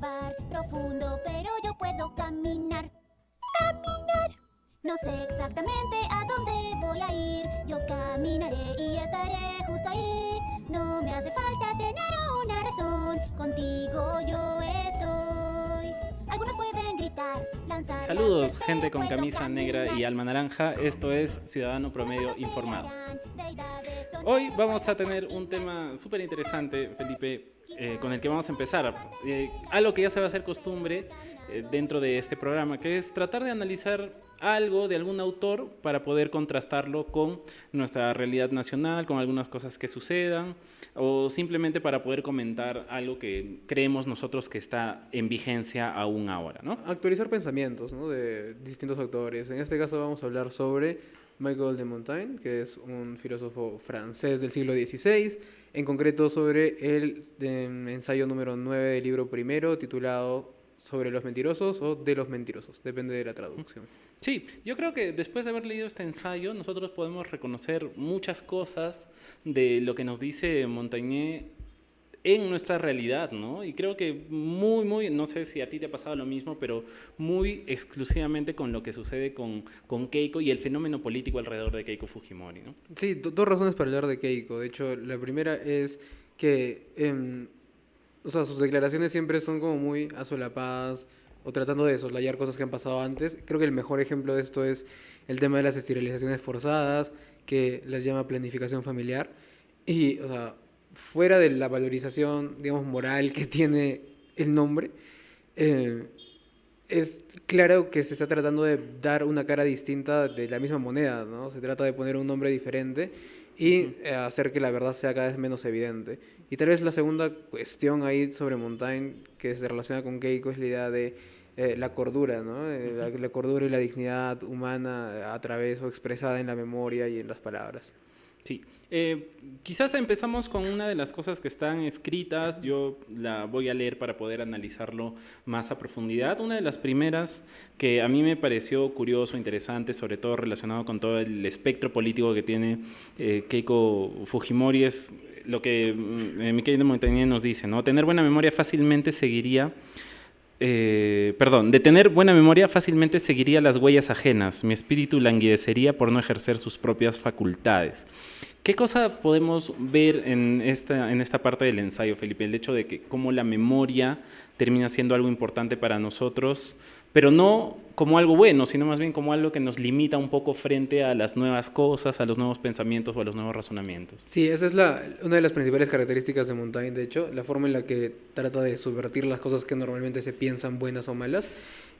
cavar profundo, pero yo puedo caminar. ¡Caminar! No sé exactamente a dónde voy a ir. Yo caminaré y estaré justo ahí. No me hace falta tener una razón. Contigo yo estoy. Algunos pueden gritar, lanzar Saludos, láseres, gente pero con puedo camisa negra y caminar. alma naranja. Esto es Ciudadano Promedio Los patos Informado. pelearán, deidades son, Hoy pero vamos a puedo tener un caminar. tema súper interesante, Felipe, con el que vamos a empezar. Algo que ya se va a hacer costumbre dentro de este programa, que es tratar de analizar algo de algún autor para poder contrastarlo con nuestra realidad nacional, con algunas cosas que sucedan, o simplemente para poder comentar algo que creemos nosotros que está en vigencia aún ahora, ¿no? Actualizar pensamientos, ¿no?, de distintos autores. En este caso vamos a hablar sobre Michel de Montaigne, que es un filósofo francés del siglo XVI, en concreto sobre el ensayo número 9 del libro primero, titulado Sobre los mentirosos o De los mentirosos, depende de la traducción. Sí, yo creo que después de haber leído este ensayo, nosotros podemos reconocer muchas cosas de lo que nos dice Montaigne en nuestra realidad, ¿no? Y creo que no sé si a ti te ha pasado lo mismo, pero muy exclusivamente con lo que sucede con Keiko y el fenómeno político alrededor de Keiko Fujimori, ¿no? Sí, dos razones para hablar de Keiko. De hecho, la primera es que o sea, sus declaraciones siempre son como muy asolapadas o tratando de soslayar cosas que han pasado antes. Creo que el mejor ejemplo de esto es el tema de las esterilizaciones forzadas, que las llama planificación familiar. Y, o sea, fuera de la valorización, digamos, moral que tiene el nombre, eh, es claro que se está tratando de dar una cara distinta de la misma moneda, ¿no? Se trata de poner un nombre diferente y hacer que la verdad sea cada vez menos evidente. Y tal vez la segunda cuestión ahí sobre Montaigne que se relaciona con Keiko es la idea de la cordura, ¿no? La cordura y la dignidad humana a través o expresada en la memoria y en las palabras. Sí, quizás empezamos con una de las cosas que están escritas, yo la voy a leer para poder analizarlo más a profundidad. Una de las primeras que a mí me pareció curioso, interesante, sobre todo relacionado con todo el espectro político que tiene Keiko Fujimori, es lo que Michel de Montaigne nos dice, ¿no? Tener buena memoria fácilmente seguiría... de tener buena memoria fácilmente seguiría las huellas ajenas, mi espíritu languidecería por no ejercer sus propias facultades. ¿Qué cosa podemos ver en esta parte del ensayo, Felipe? El hecho de que cómo la memoria termina siendo algo importante para nosotros, pero no como algo bueno, sino más bien como algo que nos limita un poco frente a las nuevas cosas, a los nuevos pensamientos o a los nuevos razonamientos. Sí, esa es una de las principales características de Montaigne, de hecho, la forma en la que trata de subvertir las cosas que normalmente se piensan buenas o malas.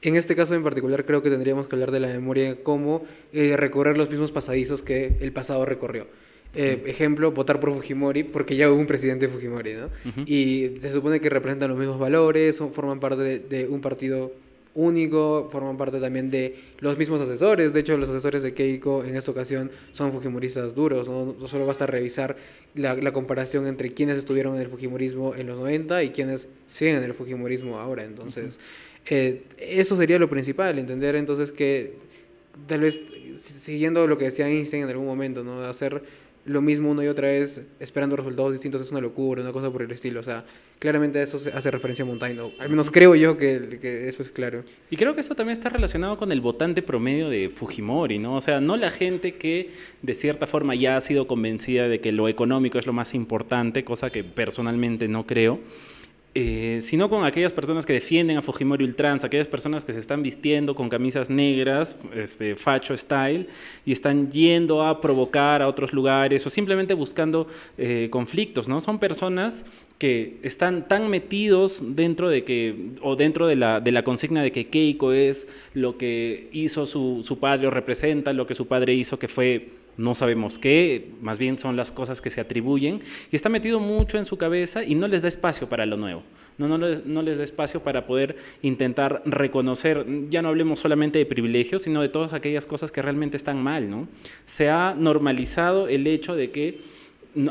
En este caso en particular creo que tendríamos que hablar de la memoria como recorrer los mismos pasadizos que el pasado recorrió. Ejemplo, votar por Fujimori, porque ya hubo un presidente Fujimori, ¿no? Y se supone que representan los mismos valores, forman parte de un partido único, forman parte también de los mismos asesores. De hecho, los asesores de Keiko en esta ocasión son fujimoristas duros, ¿no? Solo basta revisar la comparación entre quienes estuvieron en el fujimorismo en los 90 y quienes siguen en el fujimorismo ahora. Entonces, eso sería lo principal, entender entonces que tal vez siguiendo lo que decía Einstein en algún momento, ¿no? Hacer lo mismo una y otra vez esperando resultados distintos es una locura, una cosa por el estilo. O sea, claramente a eso se hace referencia a Montaigne, ¿no? Al menos creo yo que eso es claro. Y creo que eso también está relacionado con el votante promedio de Fujimori, ¿no? O sea, no la gente que de cierta forma ya ha sido convencida de que lo económico es lo más importante, cosa que personalmente no creo, sino con aquellas personas que defienden a Fujimori ultranza, aquellas personas que se están vistiendo con camisas negras, facho style, y están yendo a provocar a otros lugares o simplemente buscando conflictos, ¿no? Son personas que están tan metidos dentro de la consigna de que Keiko es lo que hizo su padre o representa lo que su padre hizo, que fue no sabemos qué, más bien son las cosas que se atribuyen, y está metido mucho en su cabeza y no les da espacio para lo nuevo, no les da espacio para poder intentar reconocer, ya no hablemos solamente de privilegios, sino de todas aquellas cosas que realmente están mal, ¿no? Se ha normalizado el hecho de que,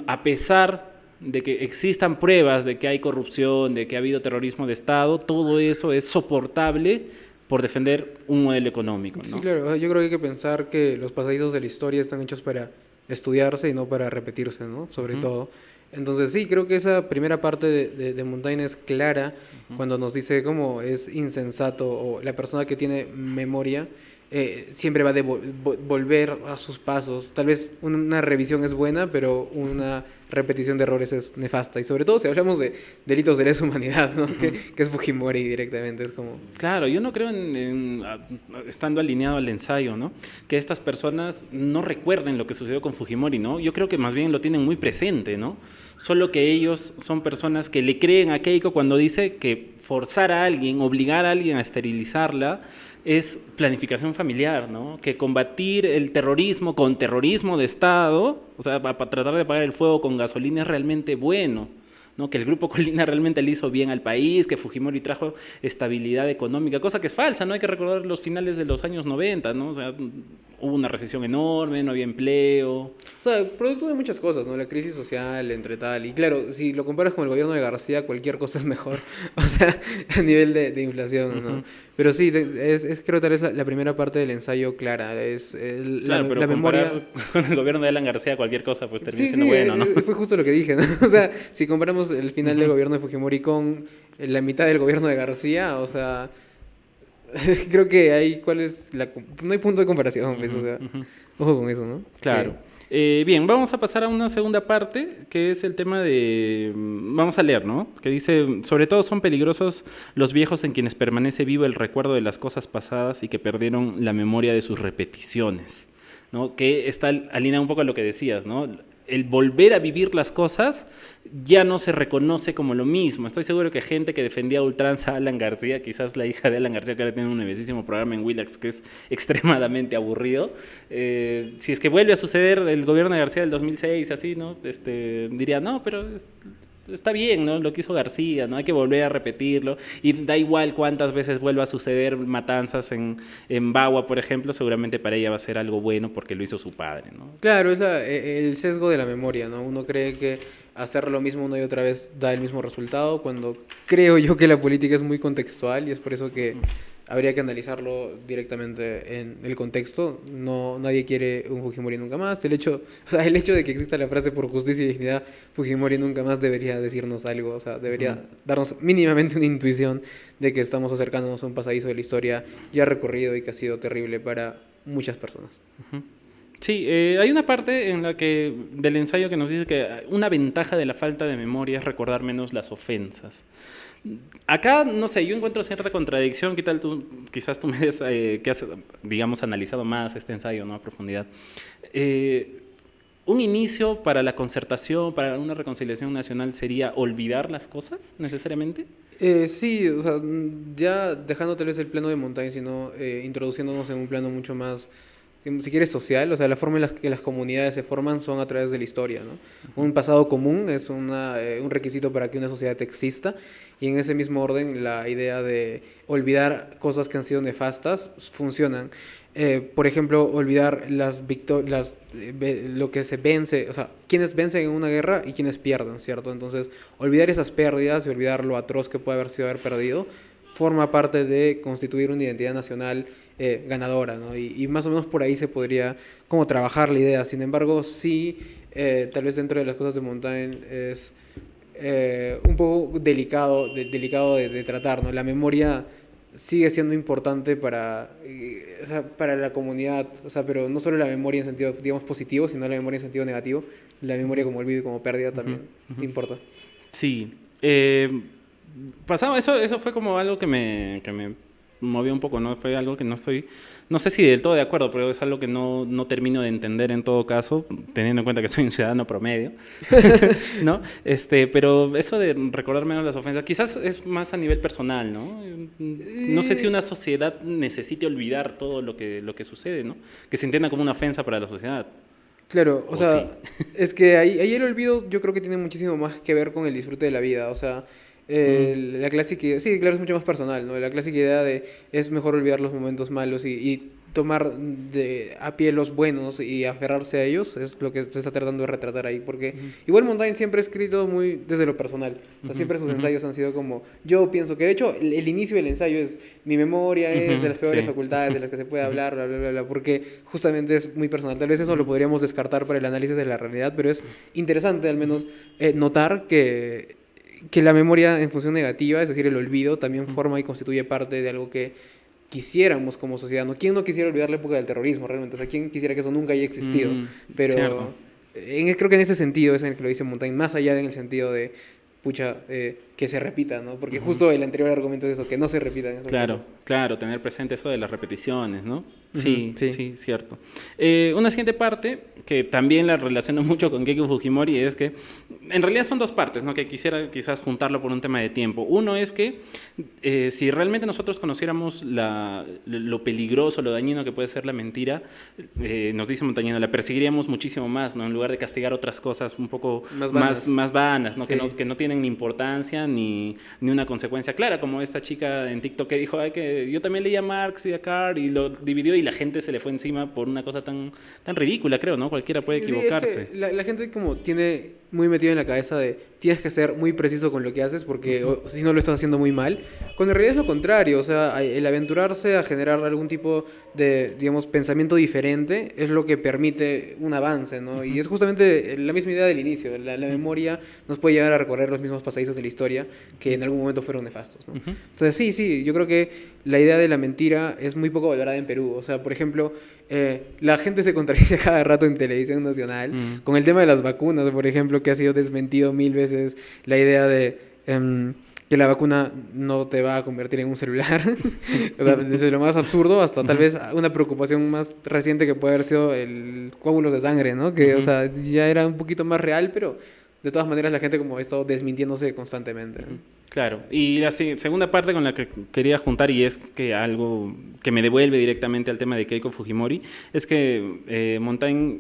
a pesar de que existan pruebas de que hay corrupción, de que ha habido terrorismo de Estado, todo eso es soportable por defender un modelo económico, ¿no? Sí, claro. Yo creo que hay que pensar que los pasadizos de la historia están hechos para estudiarse y no para repetirse, ¿no? Sobre todo. Entonces sí, creo que esa primera parte de Montaigne es clara cuando nos dice cómo es insensato o la persona que tiene memoria siempre va a volver a sus pasos. Tal vez una revisión es buena, pero una repetición de errores es nefasta. Y sobre todo si hablamos de delitos de lesa humanidad, ¿no? Que es Fujimori directamente. Es como... Claro, yo no creo estando alineado al ensayo, ¿no? Que estas personas no recuerden lo que sucedió con Fujimori, ¿no? Yo creo que más bien lo tienen muy presente, ¿no? Solo que ellos son personas que le creen a Keiko cuando dice que forzar a alguien, obligar a alguien a esterilizarla, es planificación familiar, ¿no? Que combatir el terrorismo con terrorismo de Estado, o sea, para tratar de apagar el fuego con gasolina es realmente bueno, ¿no? Que el Grupo Colina realmente le hizo bien al país, que Fujimori trajo estabilidad económica, cosa que es falsa, ¿no? Hay que recordar los finales de los años 90, ¿no? O sea, hubo una recesión enorme, no había empleo. O sea, producto de muchas cosas, ¿no? La crisis social, entre tal. Y claro, si lo comparas con el gobierno de García, cualquier cosa es mejor. O sea, a nivel de inflación, ¿no? Pero sí, es creo tal vez la primera parte del ensayo clara. Claro, pero la memoria... con el gobierno de Alan García cualquier cosa pues termina Sí, siendo sí, bueno, ¿no? fue justo lo que dije, ¿no? O sea, si comparamos el final del gobierno de Fujimori con la mitad del gobierno de García, o sea, creo que ahí cuál es no hay punto de comparación, pues, o sea, ojo con eso, ¿no? Claro. Bien, vamos a pasar a una segunda parte, que es el tema de... Vamos a leer, ¿no? Que dice, sobre todo son peligrosos los viejos en quienes permanece vivo el recuerdo de las cosas pasadas y que perdieron la memoria de sus repeticiones, ¿no? Que está alineado un poco a lo que decías, ¿no? El volver a vivir las cosas ya no se reconoce como lo mismo. Estoy seguro que gente que defendía a ultranza a Alan García, quizás la hija de Alan García, que ahora tiene un nuevísimo programa en Willax que es extremadamente aburrido, si es que vuelve a suceder el gobierno de García del 2006, así, ¿no? Diría, no, pero está bien, ¿no? Lo que hizo García, ¿no? Hay que volver a repetirlo. Y da igual cuántas veces vuelva a suceder matanzas en Bagua, por ejemplo, seguramente para ella va a ser algo bueno porque lo hizo su padre, ¿no? Claro, es el sesgo de la memoria, ¿no? Uno cree que hacer lo mismo una y otra vez da el mismo resultado, cuando creo yo que la política es muy contextual y es por eso que habría que analizarlo directamente en el contexto. No, nadie quiere un Fujimori nunca más. El hecho de que exista la frase por justicia y dignidad, Fujimori nunca más debería decirnos algo, o sea, debería darnos mínimamente una intuición de que estamos acercándonos a un pasadizo de la historia ya recorrido y que ha sido terrible para muchas personas. Sí, hay una parte en la que del ensayo que nos dice que una ventaja de la falta de memoria es recordar menos las ofensas. Acá, no sé, yo encuentro cierta contradicción. ¿Qué tal tú? Quizás tú me des, que has, digamos, analizado más este ensayo, ¿no? A profundidad. ¿Un inicio para la concertación, para una reconciliación nacional sería olvidar las cosas, necesariamente? Sí, o sea, ya dejando tal vez el plano de Montaigne, sino introduciéndonos en un plano mucho más, si quieres, social. O sea, la forma en la que las comunidades se forman son a través de la historia, ¿no? Un pasado común es un requisito para que una sociedad exista, y en ese mismo orden la idea de olvidar cosas que han sido nefastas funcionan. Por ejemplo, olvidar lo que se vence, o sea, quienes vencen en una guerra y quienes pierden, ¿cierto? Entonces, olvidar esas pérdidas y olvidar lo atroz que puede haber sido haber perdido forma parte de constituir una identidad nacional ganadora, ¿no? Y más o menos por ahí se podría como trabajar la idea. Sin embargo, sí, tal vez dentro de las cosas de Montaigne es un poco delicado de tratar, ¿no? La memoria sigue siendo importante o sea, para la comunidad, o sea, pero no solo la memoria en sentido, digamos, positivo, sino la memoria en sentido negativo. La memoria como olvido y como pérdida también importa. Sí. Eso fue como algo que me movió un poco, ¿no? Fue algo que no sé si del todo de acuerdo, pero es algo que no termino de entender en todo caso, teniendo en cuenta que soy un ciudadano promedio, ¿no? Pero eso de recordar menos las ofensas, quizás es más a nivel personal, ¿no? No sé si una sociedad necesite olvidar todo lo que sucede, ¿no? Que se entienda como una ofensa para la sociedad. Claro, o sea, Sí. es que ahí el olvido yo creo que tiene muchísimo más que ver con el disfrute de la vida. O sea, la clásica, sí, claro, es mucho más personal, ¿no? La clásica idea de es mejor olvidar los momentos malos y tomar a pie los buenos y aferrarse a ellos, es lo que se está tratando de retratar ahí, porque igual Montaigne siempre ha escrito muy desde lo personal, o sea, siempre sus ensayos han sido como, yo pienso que, de hecho, el inicio del ensayo es, mi memoria es de las peores facultades de las que se puede hablar, bla, bla, bla, bla, porque justamente es muy personal. Tal vez eso lo podríamos descartar para el análisis de la realidad, pero es interesante al menos notar que la memoria en función negativa, es decir, el olvido, también forma y constituye parte de algo que quisiéramos como sociedad. ¿No? ¿Quién no quisiera olvidar la época del terrorismo realmente? O sea, ¿quién quisiera que eso nunca haya existido? Pero creo que en ese sentido es en el que lo dice Montaigne, más allá de en el sentido de pucha, que se repita, ¿no? Porque justo el anterior argumento es eso, que no se repitan esas cosas. Claro, tener presente eso de las repeticiones, ¿no? Sí, cierto. Una siguiente parte, que también la relaciono mucho con Keiko Fujimori, es que en realidad son dos partes, ¿no? Que quisiera quizás juntarlo por un tema de tiempo. Uno es que si realmente nosotros conociéramos lo peligroso, lo dañino que puede ser la mentira, nos dice Montañino, la perseguiríamos muchísimo más, ¿no? En lugar de castigar otras cosas un poco más vanas, ¿no? Sí. Que no tienen ni importancia ni una consecuencia clara, como esta chica en TikTok que dijo, que yo también leía a Marx y a Carr y lo dividió y la gente se le fue encima por una cosa tan ridícula, creo, ¿no? Cualquiera puede equivocarse. Es que la gente como tiene muy metido en la cabeza de tienes que ser muy preciso con lo que haces porque si no lo estás haciendo muy mal, cuando en realidad es lo contrario, o sea, el aventurarse a generar algún tipo de, digamos, pensamiento diferente es lo que permite un avance, ¿no? Y es justamente la misma idea del inicio, la memoria nos puede llevar a recorrer los mismos pasadizos de la historia que en algún momento fueron nefastos, ¿no? Entonces sí, yo creo que la idea de la mentira es muy poco valorada en Perú, o sea, por ejemplo, la gente se contradice cada rato en televisión nacional con el tema de las vacunas, por ejemplo, que ha sido desmentido 1000 veces la idea de que la vacuna no te va a convertir en un celular. O sea, desde lo más absurdo hasta tal vez una preocupación más reciente que puede haber sido el coágulos de sangre, ¿no? Que, o sea, ya era un poquito más real, pero de todas maneras la gente como ha estado desmintiéndose constantemente, ¿no? Claro, y la segunda parte con la que quería juntar, y es que algo que me devuelve directamente al tema de Keiko Fujimori, es que Montaigne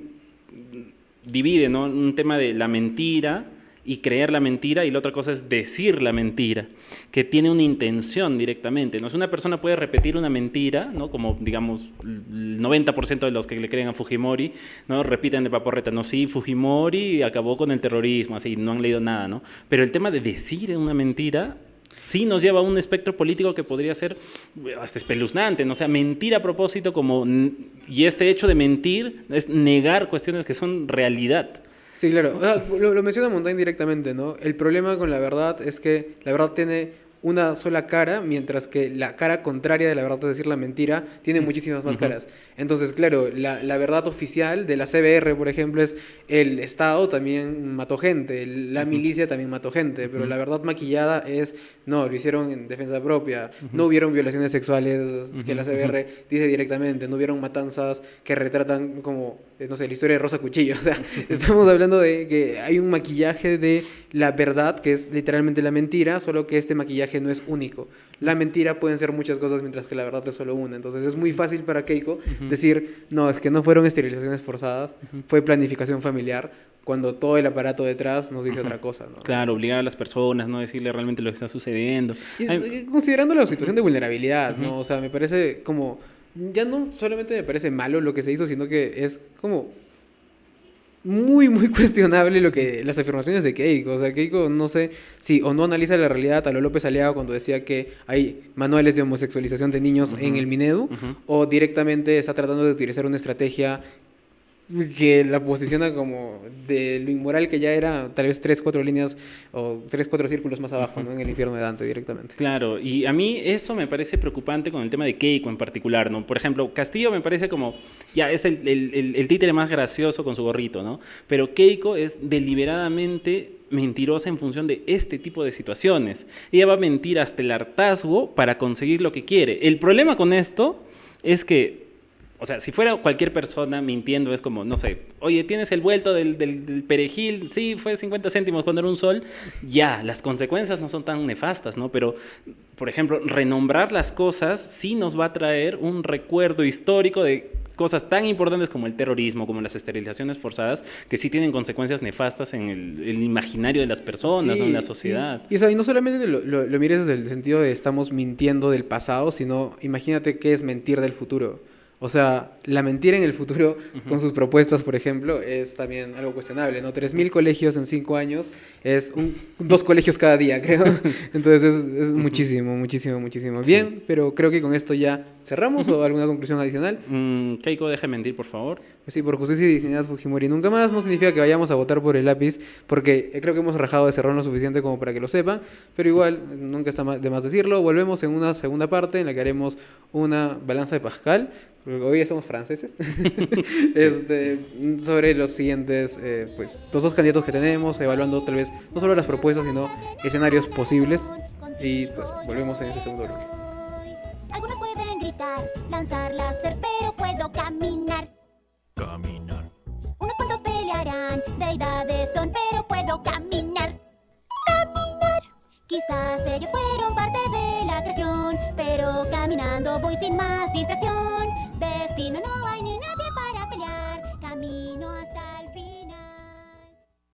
divide, ¿no? Un tema de la mentira y creer la mentira, y la otra cosa es decir la mentira, que tiene una intención directamente, ¿no? Si una persona puede repetir una mentira, ¿no? Como, digamos, el 90% de los que le creen a Fujimori, ¿no? Repiten de paporreta, no, sí, Fujimori acabó con el terrorismo, así, no han leído nada, ¿no? Pero el tema de decir una mentira sí nos lleva a un espectro político que podría ser hasta espeluznante, ¿no? O sea, mentir a propósito y este hecho de mentir es negar cuestiones que son realidad. Sí, claro. O sea, lo menciona Montaigne directamente, ¿no? El problema con la verdad es que la verdad tiene una sola cara, mientras que la cara contraria de la verdad, es decir, la mentira, tiene muchísimas más caras. Entonces, claro, la verdad oficial de la CBR, por ejemplo, es el Estado también mató gente, la milicia también mató gente, pero la verdad maquillada es, no, lo hicieron en defensa propia, no hubieron violaciones sexuales que la CBR dice directamente, no hubieron matanzas que retratan como, no sé, la historia de Rosa Cuchillo. O sea, estamos hablando de que hay un maquillaje de la verdad, que es literalmente la mentira, solo que este maquillaje no es único. La mentira pueden ser muchas cosas, mientras que la verdad es solo una. Entonces es muy fácil para Keiko decir, no, es que no fueron esterilizaciones forzadas, fue planificación familiar, cuando todo el aparato detrás nos dice otra cosa, ¿no? Claro, obligar a las personas, no decirle realmente lo que está sucediendo. Y considerando la situación de vulnerabilidad, ¿no? O sea, me parece como, ya no solamente me parece malo lo que se hizo, sino que es como muy cuestionable las afirmaciones de Keiko. O sea, Keiko no sé si o no analiza la realidad a lo López Aliaga cuando decía que hay manuales de homosexualización de niños en el Minedu, o directamente está tratando de utilizar una estrategia que la posiciona como de lo inmoral que ya era, tal vez 3-4 líneas o 3-4 círculos más abajo, ¿no? En el infierno de Dante directamente. Claro, y a mí eso me parece preocupante con el tema de Keiko en particular, ¿no? Por ejemplo, Castillo me parece como, ya es el títere más gracioso con su gorrito, ¿no? Pero Keiko es deliberadamente mentirosa en función de este tipo de situaciones. Ella va a mentir hasta el hartazgo para conseguir lo que quiere. El problema con esto es que, o sea, si fuera cualquier persona mintiendo, es como, no sé, oye, ¿tienes el vuelto del perejil? Sí, fue 50 céntimos cuando era un sol. Ya, las consecuencias no son tan nefastas, ¿no? Pero, por ejemplo, renombrar las cosas sí nos va a traer un recuerdo histórico de cosas tan importantes como el terrorismo, como las esterilizaciones forzadas, que sí tienen consecuencias nefastas en el imaginario de las personas, sí, ¿no? En la sociedad. Y, o sea, y no solamente lo mires desde el sentido de estamos mintiendo del pasado, sino imagínate qué es mentir del futuro. O sea, la mentira en el futuro con sus propuestas, por ejemplo, es también algo cuestionable, ¿no? 3.000 colegios en 5 años es 2 colegios cada día, creo. Entonces es muchísimo, muchísimo, muchísimo. Sí. Bien, pero creo que con esto ya cerramos o alguna conclusión adicional. Keiko, deje mentir, por favor. Pues sí, por justicia y dignidad Fujimori nunca más, no significa que vayamos a votar por el lápiz, porque creo que hemos rajado de cerrón lo suficiente como para que lo sepan, pero igual, nunca está de más decirlo. Volvemos en una segunda parte en la que haremos una balanza de Pascal, porque hoy ya somos franceses, sobre los siguientes, pues, los dos candidatos que tenemos, evaluando tal vez no solo las propuestas, sino escenarios posibles, y pues volvemos en ese segundo bloque. Algunos pueden gritar, lanzar láseres, pero puedo caminar. Caminar. Unos cuantos pelearán, deidades son, pero puedo caminar. Caminar. Quizás ellos fueron parte de la creación, pero caminando voy sin más distracción. Destino no hay.